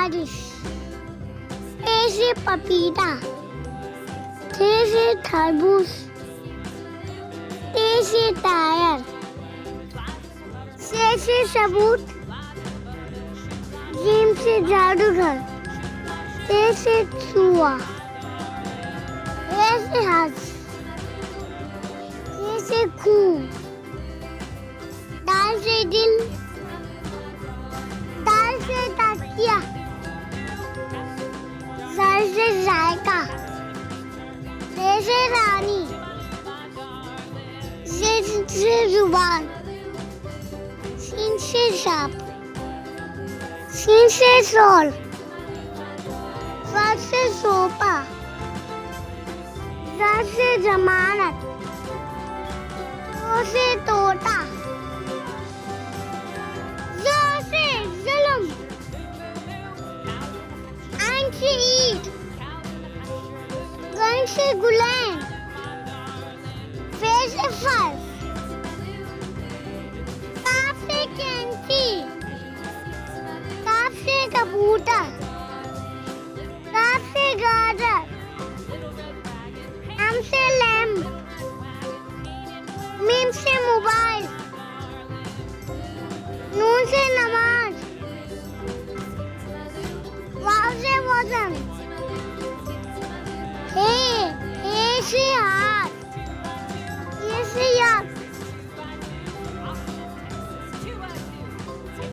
बारिश, ए से पपीता, थे से तरबूज, ते से टायर, से सबूत, जीम से जादूगर, ते से चूहा, रे से हंस, ये से खून, दाल से दिल, दाल से तकिया, जर से जायका, रे से रानी, जे से जुबान, सीन से सांप, सीन से शॉल, ज़र से सोफा, ज़र से जमानत, तो से तोता, ज़ से जुल्म, ऐन से ईंट, गन से गुलाम, फे से फल, काफ से कैंची, काफ से कबूतर, काफ से गाजर, एम से लैम्प, मीम से मोबाइल, नून से नमाज, वाव से वजन,